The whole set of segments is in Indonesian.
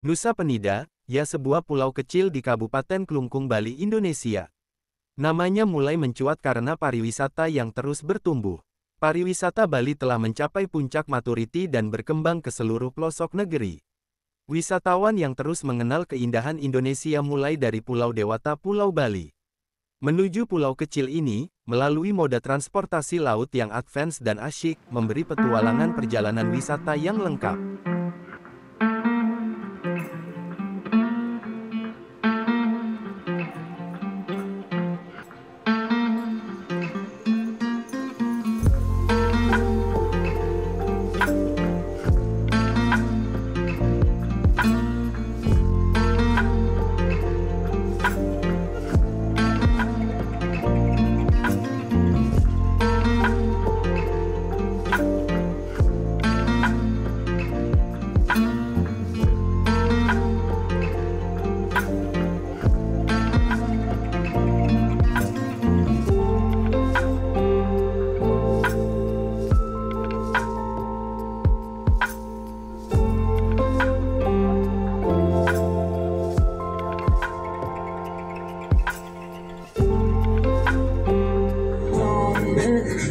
Nusa Penida, ya sebuah pulau kecil di Kabupaten Klungkung, Bali, Indonesia. Namanya mulai mencuat karena pariwisata yang terus bertumbuh. Pariwisata Bali telah mencapai puncak maturity dan berkembang ke seluruh pelosok negeri. Wisatawan yang terus mengenal keindahan Indonesia mulai dari Pulau Dewata, Pulau Bali, menuju pulau kecil ini, melalui moda transportasi laut yang advance dan asyik, memberi petualangan perjalanan wisata yang lengkap.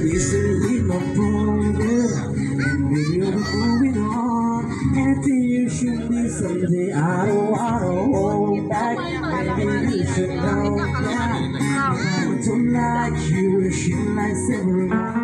We say we not broken, and we are moving on. And you should be someday. I don't wanna hold you back. Maybe you should know that. I don't like you, she likes everyone.